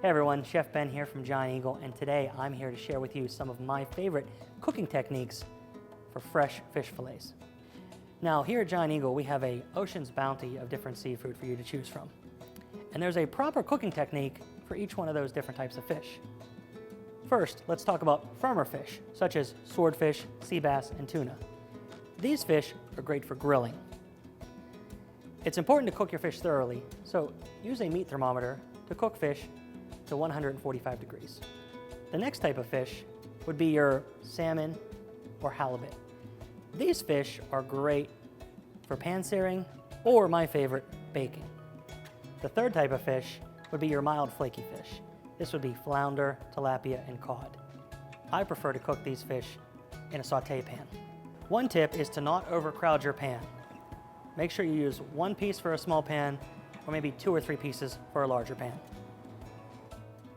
Hey everyone, Chef Ben here from Giant Eagle, and today I'm here to share with you some of my favorite cooking techniques for fresh fish fillets. Now here at Giant Eagle we have a ocean's bounty of different seafood for you to choose from. And there's a proper cooking technique for each one of those different types of fish. First, let's talk about firmer fish, such as swordfish, sea bass, and tuna. These fish are great for grilling. It's important to cook your fish thoroughly, so use a meat thermometer to cook fish to 145 degrees. The next type of fish would be your salmon or halibut. These fish are great for pan searing or, my favorite, baking. The third type of fish would be your mild flaky fish. This would be flounder, tilapia, and cod. I prefer to cook these fish in a sauté pan. One tip is to not overcrowd your pan. Make sure you use one piece for a small pan or maybe 2 or 3 pieces for a larger pan.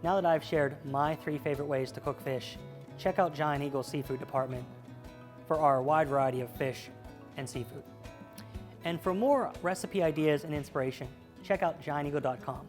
Now that I've shared my 3 favorite ways to cook fish, check out Giant Eagle's seafood department for our wide variety of fish and seafood. And for more recipe ideas and inspiration, check out gianteagle.com.